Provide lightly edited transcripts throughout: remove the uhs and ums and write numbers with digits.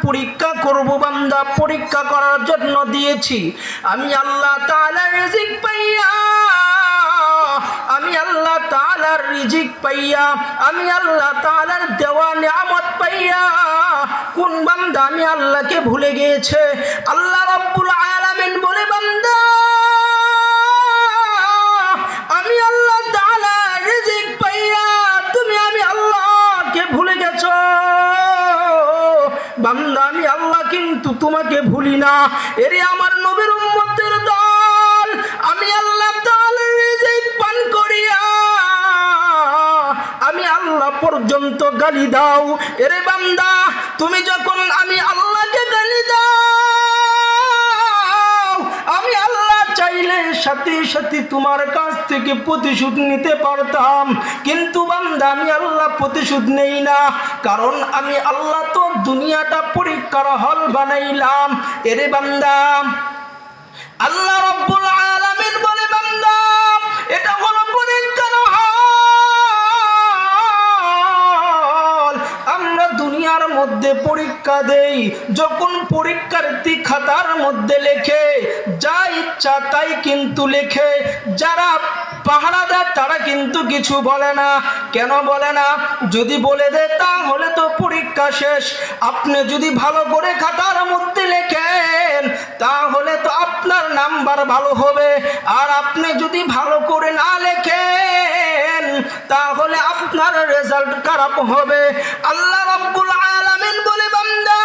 পরীক্ষা করব বান্দা, পরীক্ষা করার জন্য দিয়েছি। আমি আল্লাহ তাআলার রিজিক পাইয়া, আমি আল্লাহ তাআলার রিজিক পাইয়া, আমি আল্লাহ তাআলার দেওয়া নিয়ামত পাইয়া কোন বান্দা আমি আল্লাহকে ভুলে গিয়েছে? আল্লাহ রাব্বুল আলামিন বলে, বান্দা আমি আল্লাহ তাআলার রিজিক পাইয়া তুমি আমি আল্লাহকে ভুলে গেছো। বান্দা আমি আল্লাহ কিন্তু তোমাকে ভুলি না। এরে আমার নবীর উম্মতের দল, আমি আল্লাহ তাআলার রিজিক পান করিয়া আমি আল্লাহ পর্যন্ত গালি দাও। এরে বান্দা তুমি যখন আমি আল্লাহকে গালি দাও, আমি আল্লাহ চাইলে সাথে সাথে তোমার কাছ থেকে প্রতিশোধ নিতে পারতাম, কিন্তু বান্দা আমি আল্লাহ প্রতিশোধ নেই না। কারণ আমি আল্লাহ তো দুনিয়াটা পরীক্ষার হল বানাইলাম। এরে বান্দা আল্লাহ রাব্বুল আলামিন বলে, বান্দা এটা হলো পরীক্ষার হল। আমরা দুনিয়ার মধ্যে পরীক্ষা দেই, যখন পরীক্ষার্থী খাতার মধ্যে লেখে যা ইচ্ছা তাই কিন্তু লেখে। যারা পাহারাদার তারা কিন্তু কিছু বলে না। কেন বলে না? যদি বলে দেয় তাহলে তো পরীক্ষা শেষ। আপনি যদি ভালো করে খাতার মধ্যে লেখেন তাহলে তো আপনার নাম্বার ভালো হবে, আর আপনি যদি ভালো করে না লেখেন তাহলে আপনার রেজাল্ট খারাপ হবে। আল্লাহ রাব্বুল আলামিন বলে, বান্দা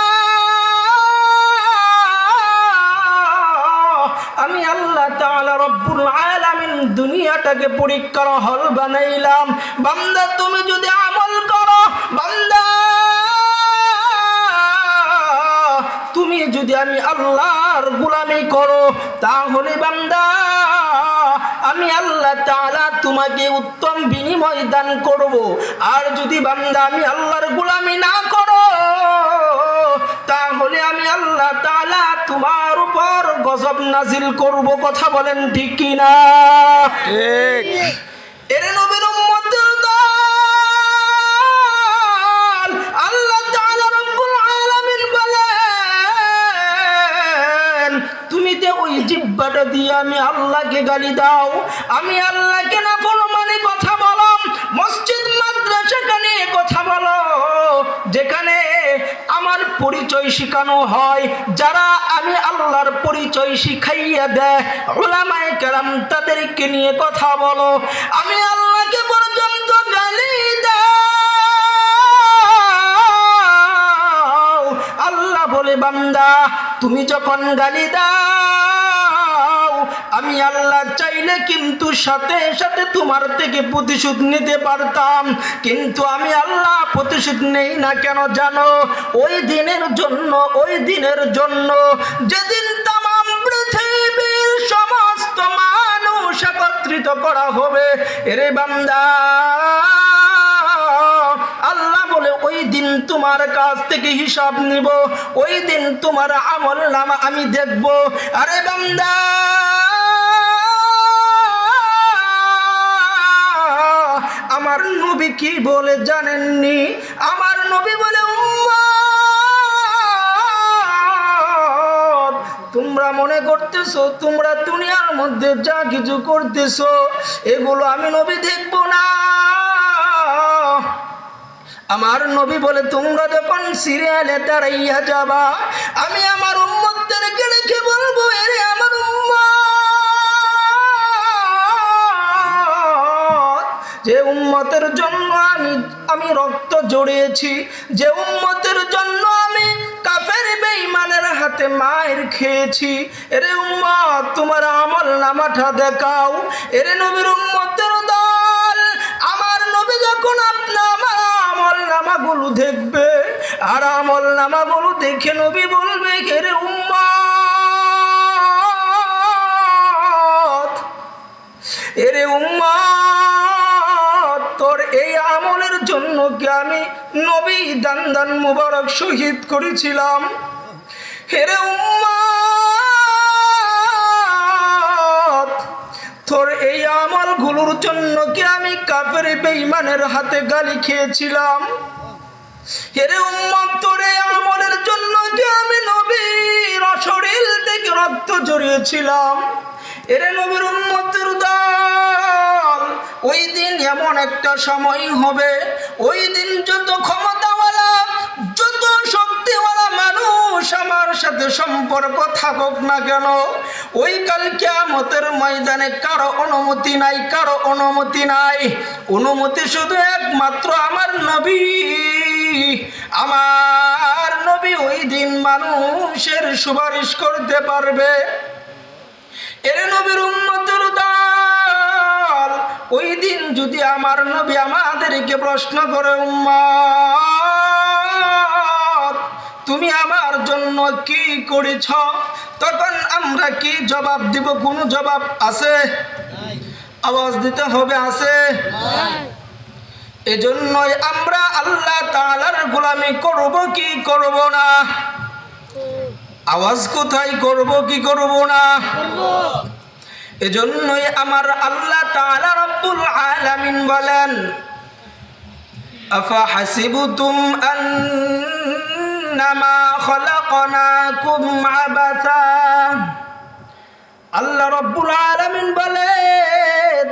আমি আল্লাহ তাআলা রব্বুল আলামিন দুনিয়াটাকে পরীক্ষার হল বানাইলাম। বান্দা তুমি যদি আমল করো, বান্দা তুমি যদি আমি আল্লাহর গোলামি করো, তাহলে বান্দা আমি আল্লাহ তাআলা তোমাকে উত্তম বিনিময় দান করব। আর যদি বান্দা আমি আল্লাহর গোলামি না করো, তাহলে আমি আল্লাহ তাআলা তোমার উপর গজব নাজিল করব। কথা বলেন ঠিক কি না? ঠিক। এরে নবীর উম্মতের দল, আল্লাহ তাআলা রব্বুল আলামিন বলেন, তুমি যে ওই জিহ্বাটা দিয়ে আমি আল্লাহকে গালি দাও, আমি আল্লাহকে না ফরমানি কথা বলো, মসজিদ মাদ্রাসা নিয়ে কথা বলো, যেখানে আমার পরিচয় শেখানো হয়, যারা আমি আল্লাহর পরিচয় শিখাইয়া দেয় উলামায়ে কেরাম, তাদেরকে নিয়ে কথা বলো, আমি আল্লাহকে পর্যন্ত গালি দাও। আল্লাহ বলে, বান্দা তুমি যখন গালি দাও, আমি আল্লাহ চাইলে কিন্তু সাথে সাথে তোমার থেকে প্রতিশোধ নিতে পারতাম, কিন্তু আমি আল্লাহ প্রতিশোধ নেই না। কেন জানো? ওই দিনের জন্য যেদিন তামাম পৃথিবীর সমস্ত মানুষ একত্রিত করা হবে। এরে বান্দা আল্লাহ বলে, ওই দিন তোমার কাছ থেকে হিসাব নিব, ওই দিন তোমার আমল নামা আমি দেখব। আরে বান্দা আমার নবী কি বলে জানেননি? আমার নবী বলে, উম্মত তোমরা মনে করতেছো তোমরা দুনিয়ার মধ্যে যা কিছু করতেছো এগুলো আমি নবী দেখব না। আমার নবী বলে, তোমরা যখন সিরিয়ালে দাঁড়াইয়া যাবা, আমি আমার উম্মতদেরকে রেখে বলবো, এরে আমার উম্মত, যে উম্মতের জন্য আমি রক্ত জড়িয়েছি, যে উম্মতের জন্য আমি কাফের বেঈমানের হাতে মার খেয়েছি, এরে উম্মত তোমার আমল নামাটা দেখাও। এরে নবীর উম্মতের দল, আমার নবী যখন আপনার আমল নামাগুলো দেখবে, আর আমল নামাগুলো দেখে নবী বলবে, এরে উম্মত, এরে উম্মত তোর এই আমলের জন্য কি আমি নবী দান দান মুবারক শহীদ করেছিলাম? এরে উম্মত তোর এই আমলগুলোর জন্য কি আমি কাফের বেঈমানের হাতে গালি খেয়েছিলাম? এরে উম্মত তোর এই আমলের জন্য করতেছিলাম। এরে নবীর উম্মতের দল, ওই দিন এমন একটা সময় হবে, ওই দিন যত ক্ষমতাওয়ালা, যত শক্তিওয়ালা মানুষ আমার সাথে সম্পর্ক থাকুক না কেন, ওই কাল কিয়ামতের ময়দানে কারো অনুমতি নাই, কারো অনুমতি নাই। অনুমতি শুধু একমাত্র আমার নবী। আমার নবী ওই দিন মানুষের সুপারিশ করতে পারবে। এর নবীর উম্মতের দল, ওই দিন যদি আমার নবী আমাদেরকে প্রশ্ন করে, উম্মত তুমি আমার জন্য কি করেছ, তখন আমরা কি জবাব দিব? কোনো জবাব আছে? আওয়াজ দিতে হবে, আছে? এজন্যই আমরা আল্লাহ তাআলার গোলামি করব কি করব না? আওয়াজ কোথায়? করব কি করব না? এজন্যই আমার আল্লাহ তাআলা রব্বুল আলামিন বলেন, আফা হাসিবতুম আন্নামা খলাকনাকুম আবাসা। আল্লাহ রব্বুল আলামিন বলে,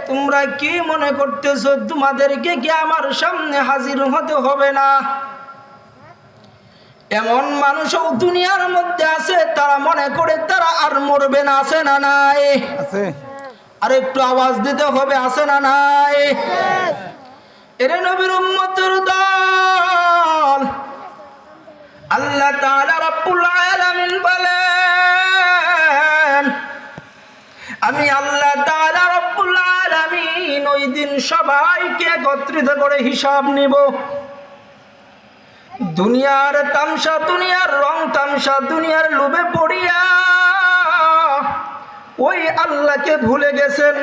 তোমরা কি মনে করতেছো তোমাদেরকে কি আমার সামনে হাজির হতে হবে না? এমন মানুষও দুনিয়ার মধ্যে আছে, তারা মনে করে তারা আর মরবে না। আছে না নাই? আছে। আর একটু আওয়াজ দিতে হবে, আছে না নাই? এরে নবীর উম্মতের দল, আল্লাহ তাআলা রব্বুল আলামিন বলেন, আমি আল্লাহ তাআলা রব্বুল আলামিন ওই দিন সবাইকে একত্রিত করে হিসাব নিব। দুনিয়ার তামসা, দুনিয়ার রং তামসা, দুনিয়ার লোভে পড়িয়া ওই আল্লাহকে ভুলে গেছেন।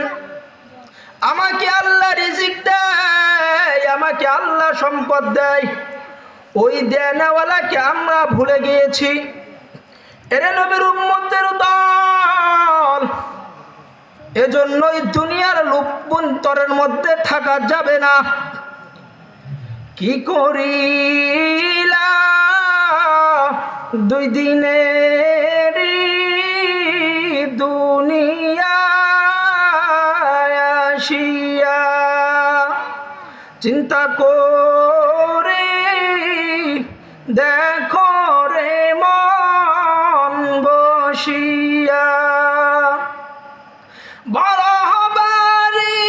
আমাকে আল্লাহ রিজিক দেয়, আমাকে আল্লাহ সম্পদ দেয়, ওই দেনওয়ালাকে আমরা ভুলে গিয়েছি। এরে নবীর উম্মতের দল, এজন্যই দুনিয়ার লোভবন্তরের মধ্যে থাকা যাবে না। কি করিলা দুই দিনের দুনিয়ায় আসিয়া, চিন্তা করে দেখো রে মন বসিয়া, বড় হবারি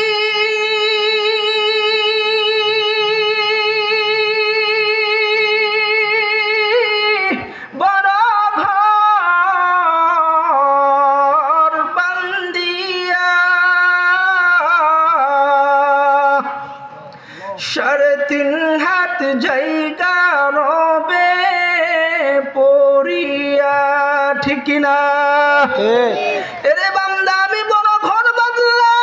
বড় ঘর বান্দিয়া, 3.5 হাত জায়গা রবে পড়িয়া। ঠিক না? এরে বান্দা, আমি বড় ঘর বাঁধলাম,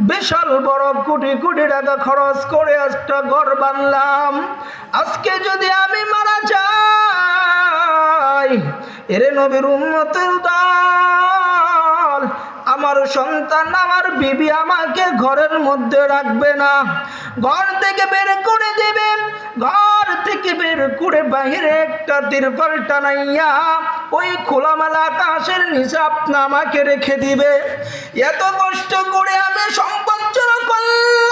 বিশাল বড় কোটি কোটি টাকা খরচ করে একটা ঘর বানলাম। আজকে যদি আমি মারা যাই, এরে নবীর উম্মতের দল, আমার সন্তান, আমার বিবি আমাকে ঘরের মধ্যে রাখবে না, ঘর থেকে বের করে দেবে। ঘর থেকে বের করে বাহিরে একটা তিরপল টানাইয়া ওই খোলামেলা আকাশের নিচে আপনি আমাকে রেখে দিবে। এত কষ্ট করে আমি সম্পদ জড়ো করলাম,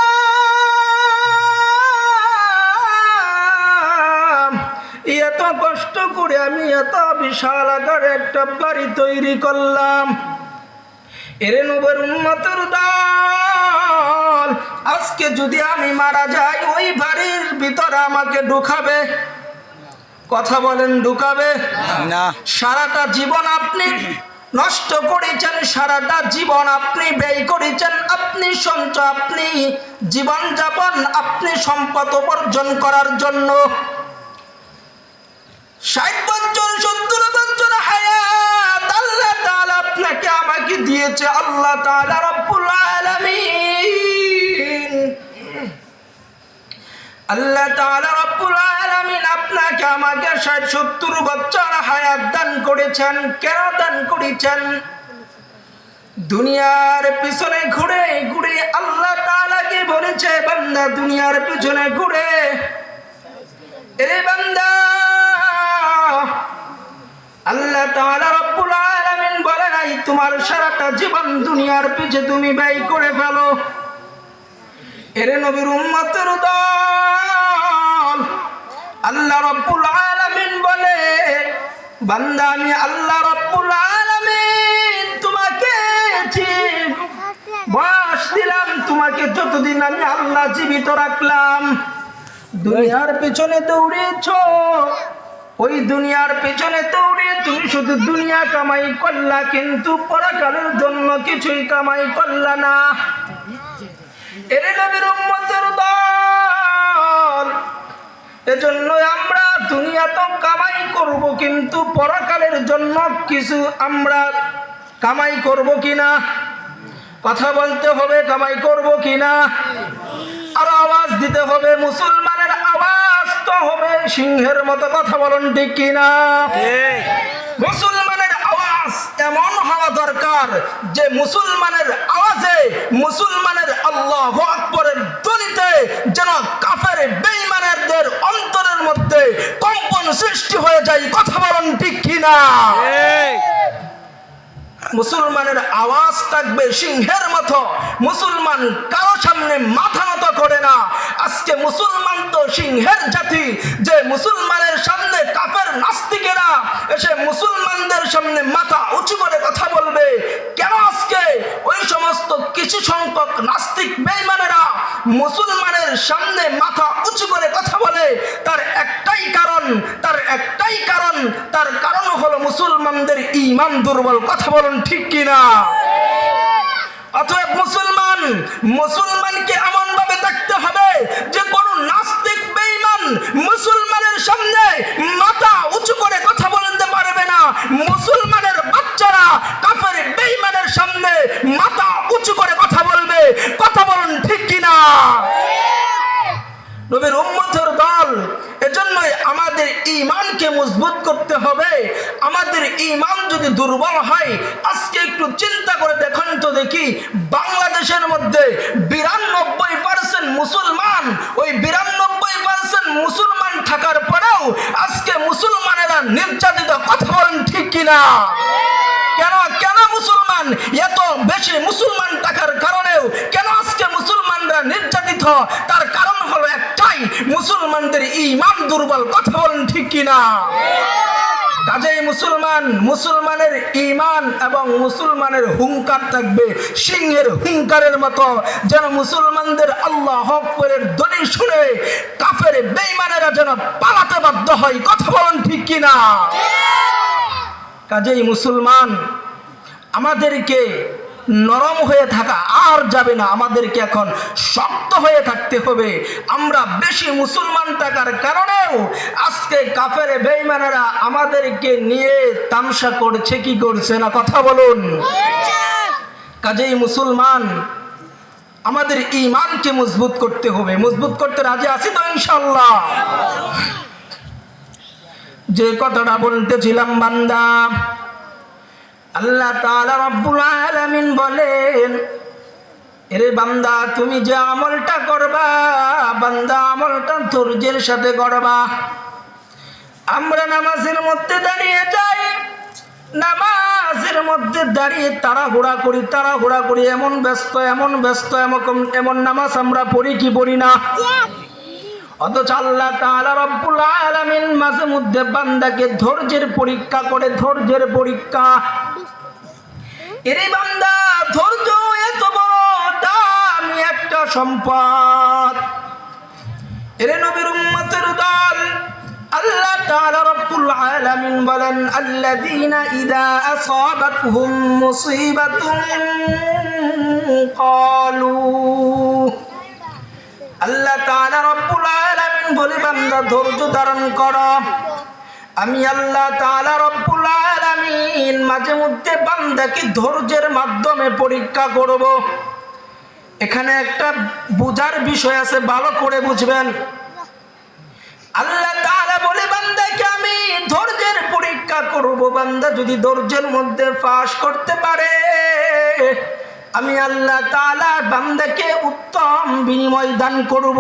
এত কষ্ট করে আমি এত বিশাল আকারে একটা বাড়ি তৈরি করলাম। এরে নবীর উম্মতের দল, আজকে যদি আমি মারা যাই, ওই বাড়ির ভিতরে আমাকে ঢুকাবে? কথা বলেন, ঢুকাবে না। সারাটা জীবন আপনি নষ্ট করেছেন, সারাটা জীবন আপনি ব্যয় করেছেন, আপনি সঞ্চয়, আপনি জীবন যাপন, আপনি সম্পদ উপার্জন করার জন্য 60 বছর 70 বছর হায়াত আল্লাহ তাআলা আপনাকে আমাকে দিয়েছে। আল্লাহ তাআলা রব্বুল আলামিন, আল্লাহ তাআলা রব্বুল আলামিন আপনাকে আমাকে 60-70 বছর হায়াত দান করেছেন। কেন দান করেছেন? দুনিয়ার পিছনে ঘুরে ঘুরে আল্লাহ তাআলা কি বলেছে, বান্দা দুনিয়ার পিছনে ঘুরে, এরে বান্দা তোমার সারাটা জীবন দুনিয়ার পিছে তুমি ব্যয় করে ফেলো। এরে নবীর উম্মতের দল, আল্লাহ রাব্বুল আলামিন বলে, বান্দা আমি আল্লাহ রাব্বুল আলামিন তোমাকে বয়স দিলাম, তোমাকে যতদিন আমি আল্লাহ জীবিত রাখলাম, দুনিয়ার পেছনে দৌড়েছো, ওই দুনিয়ার পেছনে দৌড়ে তুমি শুধু দুনিয়া কামাই করলা, কিন্তু পরকালের জন্য কিছুই কামাই করলা না। এরে নবীর উম্মতের দল, এজন্য আমরা দুনিয়া তো কামাই করব, কিন্তু পরকালের জন্য কিছু আমরা কামাই করব কিনা? কথা বলতে হবে, কামাই করব কিনা? আর আওয়াজ দিতে হবে, মুসলমানের আওয়াজ তো হবে সিংহের মতো। কথা বলুন ঠিক কিনা? মুসলমানের আওয়াজ এমন হওয়া দরকার যে মুসলমানের আওয়াজে, মুসলমানের আল্লাহু আকবরের ধ্বনিতে যেন কাফের বেঈমানদের অন্তরের মধ্যে কম্পন সৃষ্টি হয়ে যায়। কথা বলুন ঠিক কিনা? মুসলমানের আওয়াজ থাকবে সিংহের মতো। মুসলমান কারো সামনে মাথা নত করে না। আজকে মুসলমান তো সিংহের জাতি, যে মুসলমানের সামনে কাফের নাস্তিকেরা এসে মুসলমানদের সামনে মাথা উঁচু করে কথা বলবে। কেন আজকে ওই সমস্ত কিছু সংখ্যক নাস্তিক বেঈমানেরা মুসলমানের সামনে মাথা উঁচু করে কথা বলে? তার একটাই কারণ, তার কারণ হলো মুসলমানদের ঈমান দুর্বল। কথা বলুন ঠিক কিনা? অতএব মুসলমানকে এমন ভাবে দেখতে হবে যে কোন নাস্তিক বেঈমান মুসলমানের সামনে মাথা উঁচু করে কথা বলতে পারবে না। মুসলমানের বাচ্চারা কাফের বেঈমানের সামনে মাথা উঁচু করে কথা বলবে। কথা বলুন ঠিক কিনা? নবীর উম্মতের দল, এজন্যই আমাদের ঈমানকে মজবুত করতে হবে। আমাদের ঈমান যদি দুর্বল হয়, আজকে একটু চিন্তা করে দেখুন তো দেখি, বাংলাদেশের মধ্যে 92% মুসলমান, ওই 92% মুসলমান থাকার পরেও আজকে মুসলমানেরা নির্যাতিত। কথা বলেন ঠিক কিনা? কেন মুসলমান এত বেশি মুসলমান থাকার কারণেও কেন আজকে মুসলমানরা নির্যাতিত? তার কারণ হলো একটাই, মুসলমানদের ঈমান দুর্বল। কথা বলেন ঠিক কিনা? কাজেই মুসলমানের ঈমান এবং মুসলমানের হুঙ্কার থাকবে সিংহের হুঙ্কারের মতো, যেন মুসলমানদের আল্লাহু আকবারের ধ্বনি শুনে কাফের বেঈমানেরা যেন পালাতে বাধ্য হয়। কথা বলেন ঠিক কিনা? কাজেই মুসলমান, আমাদেরকে নরম হয়ে থাকা আর যাবে না, আমাদেরকে এখন শক্ত হয়ে থাকতে হবে। আমরা বেশি মুসলমান থাকার কারণেও আজকে কাফের বেঈমানেরা আমাদেরকে নিয়ে তামসা করছে কি করছে না? কথা বলুন। কাজেই মুসলমান, আমাদের ঈমানকে মজবুত করতে হবে। মজবুত করতে রাজি আছি তো ইনশাআল্লাহ? যে কথাটা বলতেছিলাম, বান্দা, আল্লাহ তাআলা রব্বুল আলামিন বলেন, এরে বান্দা তুমি যে আমলটা করবা, বান্দা আমলটা ধৈর্যের সাথে করবা। আমরা নামাজের মধ্যে দাঁড়িয়ে যাই, নামাজের মধ্যে দাঁড়িয়ে তাড়াহুড়া করি, এমন ব্যস্ত, এমন নামাজ আমরা পড়ি কি পড়ি না? অথচ আল্লাহ তাআলা রব্বুল আলামিন মাঝে মধ্যে বান্দাকে ধৈর্যের পরীক্ষা করে। ধৈর্যের পরীক্ষা। এরে বান্দা, ধৈর্য এত বড় দামি একটা সম্পদ। এরে নবীর উম্মতের দল, আল্লাহ তাআলা রব্বুল আলামিন বলেন, আল্লাযীনা ইযা আসাবাতহুম মুসিবাতুন ক্বালু, আল্লাহ তাআলা রব্বুল আলামিন বলে, বান্দা ধৈর্য ধারণ করো। আমি আল্লাহ তাআলা রব্বুল আলামিন মাঝে মধ্যে বান্দাকে ধৈর্যের মাধ্যমে পরীক্ষা করব। এখানে একটা বুঝার বিষয় আছে, ভালো করে বুঝবেন। আল্লাহ তাআলা বলে, বান্দাকে আমি ধৈর্যের পরীক্ষা করব। বান্দা যদি ধৈর্যের মধ্যে পাস করতে পারে, আমি আল্লাহ তাআলা বান্দাকে উত্তম বিনিময় দান করব।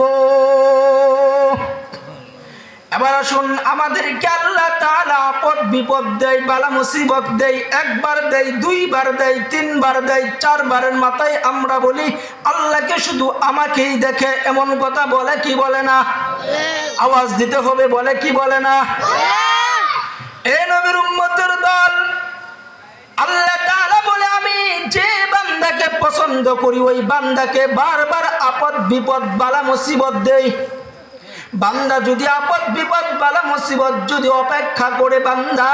এবার আসুন, আমাদেরকে আল্লাহ তাআলা আপদ বিপদ দেয়, বালা মুসিবত দেয়, একবার দেয়, দুইবার দেয়, তিনবার দেয়, চারবারের মাথায় আমরা বলি আল্লাহকে শুধু আমাকেই দেখে, এমন কথা বলে কি বলে না? আওয়াজ দিতে হবে, বলে কি বলে না? এ নবীর উম্মতের দল, আল্লাহ তাআলা বলে আমি যে বান্দাকে পছন্দ করি ওই বান্দাকে বারবার আপদ বিপদ বালা মুসিবত দেই। বান্দা যদি আপদ বিপদ বালা মুসিবত যদি অপেক্ষা করে বান্দা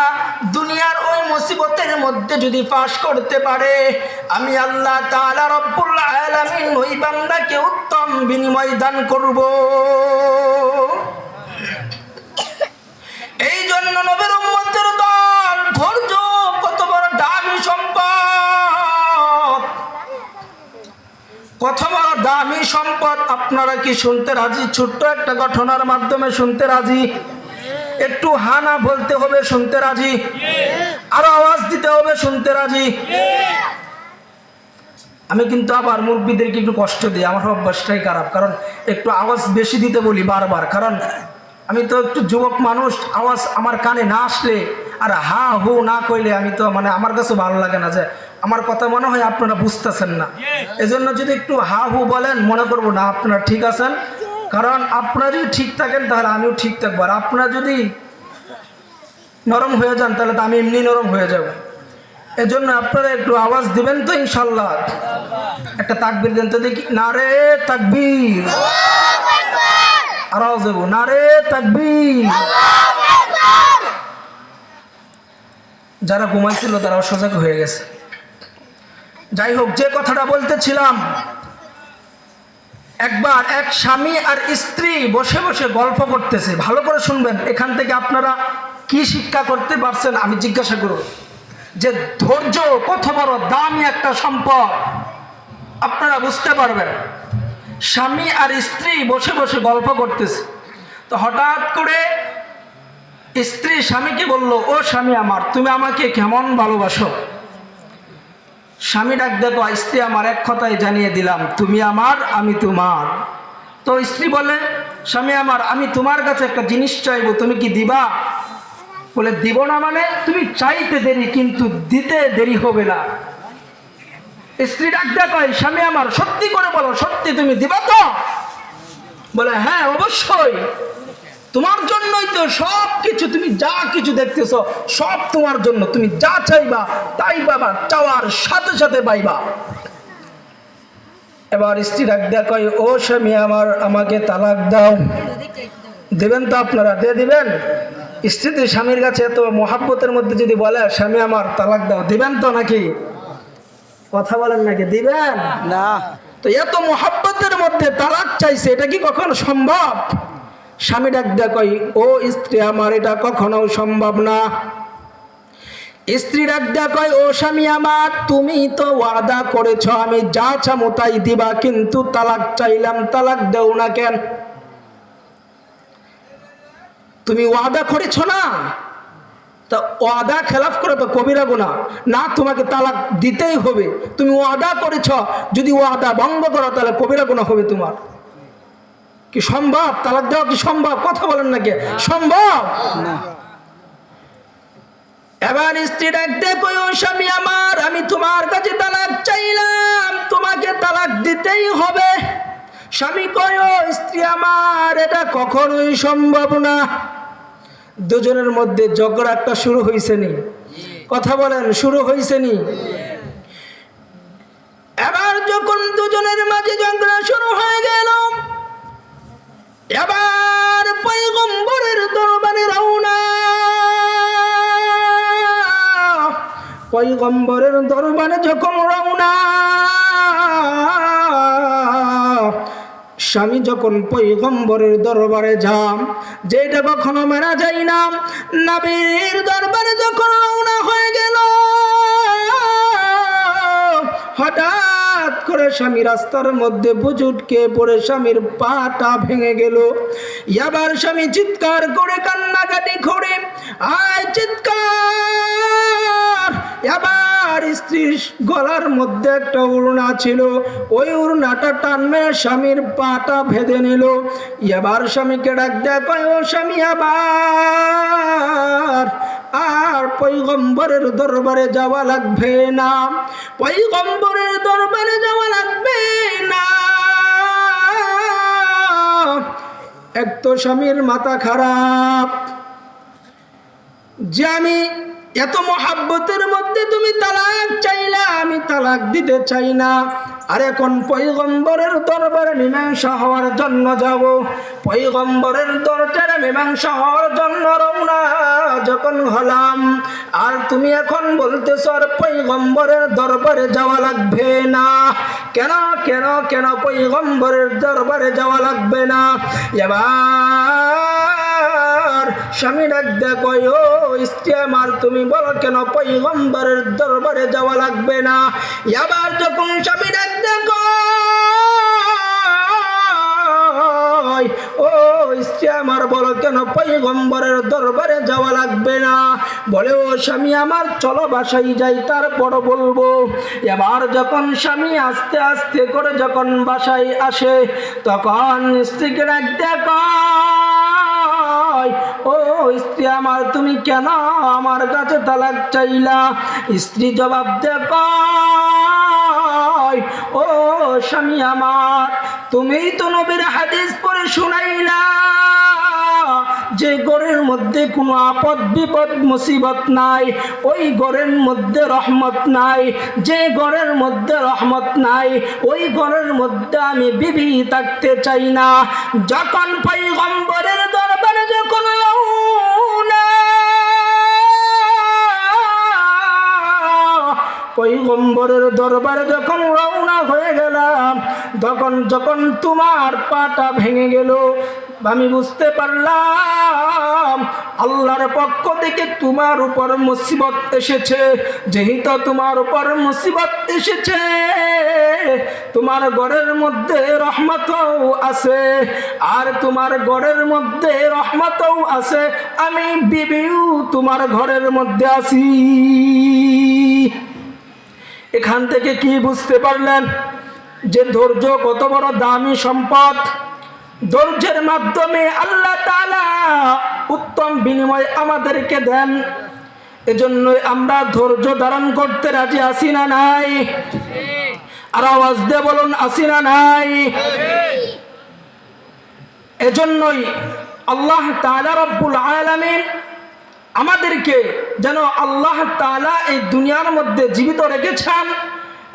দুনিয়ার ওই মুসিবতের মধ্যে যদি পাশ করতে পারে, আমি আল্লাহ তাআলা রব্বুল আলামিন ওই বান্দাকে উত্তম বিনিময় দান করব। এই জন্য নবীর উম্মতের দল, ধৈর্য কত বড় দামি সম্পদ, কত বড় দামি সম্পদ। আপনারা কি শুনতে রাজি? ছোট্ট একটা ঘটনার মাধ্যমে শুনতে রাজি? একটু হানা বলতে হবে, শুনতে রাজি? আরো আওয়াজ দিতে হবে, শুনতে রাজি? আমি কিন্তু আবার মুরব্বীদেরকে একটু কষ্ট দিই, আমার অভ্যাসটাই খারাপ, কারণ একটু আওয়াজ বেশি দিতে বলি বারবার, কারণ আমি তো একটু যুবক মানুষ, আওয়াজ আমার কানে না আসলে আর হা হু না কইলে আমি তো মানে আমার কাছে ভালো লাগে না, যে আমার কথা মনে হয় আপনারা বুঝতেছেন না। এজন্য যদি একটু হা হু বলেন মনে করবো না আপনারা ঠিক আছেন, কারণ আপনারা যদি ঠিক থাকেন তাহলে আমিও ঠিক থাকবো, আর আপনারা যদি নরম হয়ে যান তাহলে তো আমি এমনি নরম হয়ে যাব। এজন্য আপনারা একটু আওয়াজ দিবেন তো ইনশাল্লাহ? একটা তাকবীর দেন তো দেখি, নারে তাকবীর। আওয়াজ দেবো, নারে তাকবীর। যারা ঘুমাইছিল তারাও সজাগ হয়ে গেছে। যাই হোক, যে কথাটা বলতেছিলাম, একবার এক স্বামী আর স্ত্রী বসে বসে গল্প করতেছে। ভালো করে শুনবেন, এখান থেকে আপনারা কি শিক্ষা করতে পারছেন আমি জিজ্ঞাসা করব। যে ধৈর্য কত বড় দামি একটা সম্পদ আপনারা বুঝতে পারবেন। স্বামী আর স্ত্রী বসে বসে গল্প করতেছে, তো হঠাৎ করে স্ত্রী স্বামীকে বলল, ও স্বামী আমার, তুমি আমাকে কেমন ভালোবাসো? স্বামী ডাক দেখো, স্ত্রী আমার, এক কথাই জানিয়ে দিলাম, তুমি আমার, আমি তোমার। তো স্ত্রী বলে, স্বামী আমার, আমি তোমার কাছে একটা জিনিস চাইবো, তুমি কি দিবা? বলে, দিব না মানে? তুমি চাইতে দেরি কিন্তু দিতে দেরি হবে না। স্ত্রী ডাক দেখো, স্বামী আমার, সত্যি করে বলো, সত্যি তুমি দিবা তো? বলে, হ্যাঁ অবশ্যই, তোমার জন্যই তো সব কিছু, তুমি যা কিছু দেখতেছো সব তোমার জন্য, তুমি যা চাইবা তাই পাবা, চাওয়ার সাথে সাথে পাইবা। এবার স্ত্রী ডাক দেয়া কয়, ও স্বামী আমার, আমাকে তালাক দাও। দেবেন তো আপনারা? দিয়ে দিবেন? স্ত্রী তো স্বামীর কাছে এত মহাব্বতের মধ্যে যদি বলে, স্বামী আমার তালাক দাও, দিবেন তো নাকি? কথা বলেন নাকি? দিবেন না। তো এত মহাব্বতের মধ্যে তালাক চাইছে, এটা কি কখনো সম্ভব? স্বামী ডাক দেয়া কই, ও স্ত্রী আমার, এটা কখনো সম্ভব না। স্ত্রী ডাক দেয়া কয়, ও স্বামী আমার, তুমি তো ওয়াদা করেছ আমি যা চামো তাই দিবা, কিন্তু তালাক চাইলাম, তালাক দেও না কেন? তুমি ওয়াদা করেছ না, তা ওয়াদা খেলাফ করে তো কবিরা গুনাহ না, তোমাকে তালাক দিতেই হবে। তুমি ওয়াদা করেছ, যদি ওয়াদা ভঙ্গ করো তাহলে কবিরা গুনাহ হবে তোমার। কি সম্ভব? তালাক দেওয়া কি সম্ভব? কথা বলেন নাকি? সম্ভব না। এবার স্ত্রী ডাকতে কই, ও স্বামী আমার, আমি তোমার কাছে তালাক চাইলাম, তোমাকে তালাক দিতেই হবে। স্বামী কয়, ও স্ত্রী আমার, এটা কখনোই সম্ভব না। দুজনের মধ্যে ঝগড়া একটা শুরু হয়েছে নি? কথা বলেন, শুরু হয়েছে নি? এবার যখন দুজনের মাঝে ঝগড়া শুরু হয়ে গেল, এবার পয়গম্বরের দরবারে রওনা। পয়গম্বরের দরবারে যখন রওনা, স্বামী যখন পয়গম্বরের দরবারে যাম, যেটা কখনো মেনা যায় না, নবীর দরবারে যখন রওনা হয়ে গেল, হঠাৎ করে স্বামী রাস্তার মধ্যে বুঝুটকে পড়ে স্বামীর পাটা ভেঙে গেল। এবার স্বামী চিৎকার করে কান্নাকাটি করে, আয় চিৎকার, এবার স্ত্রীর গলার মধ্যে একটা উড়না ছিল, ওই উড়নাটা টানবে স্বামীর পাটা ভেদে নিল। এবার স্বামীকে ডাক দেয়, কয় ও স্বামী, আবার আর পয়গম্বরের দরবারে যাওয়া লাগবে না, পয়গম্বরের দরবারে যাওয়া লাগবে না। এক তো স্বামীর মাথা খারাপ যে আমি এত মহাব্বতের মধ্যে তুমি তালাক চাইলা, আমি তালাক দিতে চাই না, আর এখন পয়গম্বরের দরবারে মীমাংসা হওয়ার জন্য যাব, পয়গম্বরের দরবারে মীমাংসা হওয়ার জন্য রওনা যখন হলাম, আর তুমি এখন বলতেছ আর পয়গম্বরের দরবারে যাওয়া লাগবে না। কেন কেন কেন পয়গম্বরের দরবারে যাওয়া লাগবে না? এবার স্বামী ডাক দেখো, ও স্ত্রী আমার, তুমি বলো কেন পয়গম্বরের দরবারে যাওয়া লাগবে না? এবার যখন স্বামী ডাক দেখো, ও স্ত্রী আমার, বলো কেন পয়গম্বরের দরবারে যাওয়া লাগবে না? বলে, ও স্বামী আমার, চলো বাসায় যাই, তারপর বলবো। এবার যখন স্বামী আস্তে আস্তে করে যখন বাসায় আসে, তখন স্ত্রীকে ডাক দেখো, ও স্ত্রী আমার, তুমি কেন আমার কাছে তালাক চাইলা? স্ত্রী জবাব দেখো, ও স্বামী আমার, তুমিই তো নবীর হাদিস পড়ে শুনাইলা যে ঘরের মধ্যে কোনো আপদ বিপদ মুসিবত নাই, ওই ঘরের মধ্যে রহমত নাই। যে ঘরের মধ্যে রহমত নাই, ওই ঘরের মধ্যে আমি বিবি থাকতে চাই না। যখন পয়গম্বরের দরবারে যখন পয়গম্বরের দরবারে যখন রওনা হয়ে গেলাম, তখন যখন তোমার পাটা ভেঙে গেল, আমি বুঝতে পারলাম আল্লাহর পক্ষ থেকে তোমার উপর মুসিবত এসেছে। যেহেতু তোমার উপর মুসিবত এসেছে, তোমার ঘরের মধ্যে রহমতও আছে, আর তোমার ঘরের মধ্যে রহমতও আছে, আমি বিবিও তোমার ঘরের মধ্যে আছি। এখান থেকে কি বুঝতে পারলেন যে ধৈর্য কত বড় দামি সম্পদ? ধৈর্যের মাধ্যমে আল্লাহ তাআলা উত্তম বিনিময় আমাদেরকে দেন। এজন্যই আমরা ধৈর্য ধারণ করতে রাজি আছি না নাই? আর আওয়াজ দিয়ে বলুন, আছি না নাই? এজন্যই আল্লাহ তাআলা রব্বুল আলামিন আমাদেরকে যেন আল্লাহ তাআলা এই দুনিয়ার মধ্যে জীবিত রেখেছেন,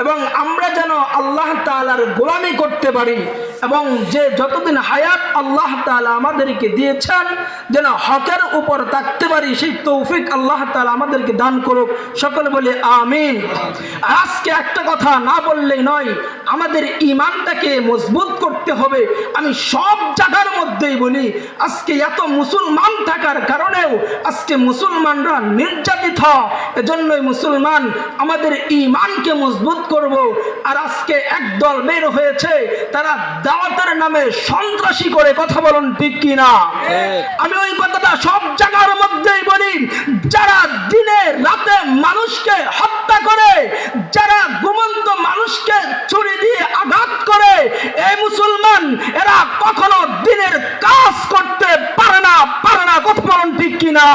এবং আমরা যেন আল্লাহ তাআলার গোলামি করতে পারি, এবং যে যতদিন হায়াত আল্লাহ তাআলা আমাদেরকে দিয়েছেন যেন হকের উপর থাকতে পারি, সেই তৌফিক আল্লাহ তাআলা আমাদেরকে দান করুক। সকলে বলে আমিন। আজকে একটা কথা না বললেই নয়, আমাদের ঈমানটাকে মজবুত করতে হবে। আমি সব জায়গার মধ্যেই বলি, আজকে এত মুসলমান থাকার কারণেও আজকে মুসলমানরা নির্যাতিত। এজন্যই মুসলমান আমাদের ঈমানকে মজবুত করব। আর আজকে একদল বের হয়েছে, তারা দাওয়াতের নামে সন্ত্রাসী করে, কথা বলুন ঠিক কি না? আমি ওই কথাটা সব জায়গার মধ্যেই বলি, যারা দিনে রাতে মানুষকে হত্যা করে, যারা ঘুমন্ত মানুষকে ছুরি দিয়ে আঘাত করে, এই মুসলমান এরা কখনো দিনের কাজ করতে পারে না, কথা বলুন ঠিক কি না?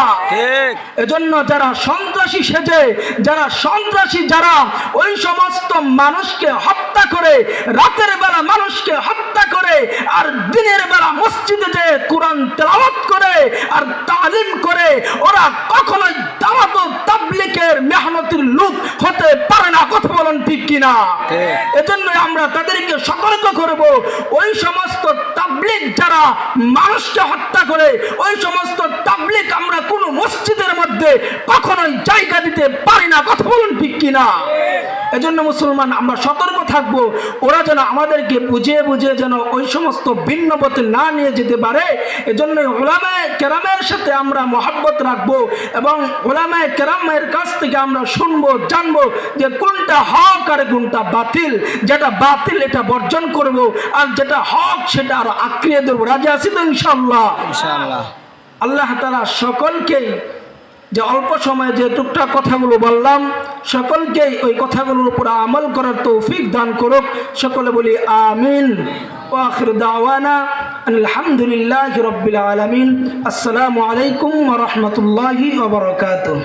এজন্য যারা সন্ত্রাসী সেজে, যারা সন্ত্রাসী, যারা ওই সমস্ত মানুষকে হত্যা করে, রাতের বেলা মানুষকে হত্যা করে, আর দিনের বেলা মসজিদে যে কোরআন তেলাওয়াত করে আর তালিম করে, ওরা কখনোই দাওয়াত ও তাবলীগের মেহনতির লোক হতে পারে না, কথা বলুন ঠিক কিনা? এজন্য আমরা তাদেরকে সতর্ক করব, ওই সমস্ত তাবলীগ যারা মানুষকে হত্যা করে, ওই সমস্ত তাবলীগ আমরা কোনো মসজিদের মধ্যে কখনোই জায়গা দিতে পারি না, কথা বলুন ঠিক কিনা? এজন্য মুসলমান আমরা সতর্ক থাকবো, ওরা যেন আমাদেরকে বুঝিয়ে বুঝিয়ে যেন ওই সমস্ত ভিন্ন পথে না নিয়ে যেতে পারে। এজন্য উলামায়ে কেরামের সাথে আমরা মহব্বত রাখবো, এবং উলামায়ে কেরামের কাছ থেকে আমরা শুনবো, জানবো যে কোনটা হক আর কোনটা বাতিল। যেটা বাতিল এটা বর্জন করব, আর যেটা হক সেটা আরো আঁকড়িয়ে দেবো। রাজি আছি তো ইনশাআল্লাহ? ইনশাআল্লাহ। আল্লাহ তাআলা সকলকে যে অল্প সময়ে যে টুকটাক কথাগুলো বললাম, সকলকেই ওই কথাগুলোর উপর আমল করার তৌফিক দান করুক। সকলে বলি আমিন। ওয়া আখিরু দাওয়ানা আলহামদুলিল্লাহি রাব্বিল আলামিন। আসসালামু আলাইকুম ওয়া রাহমাতুল্লাহি ওয়া বারাকাতুহু।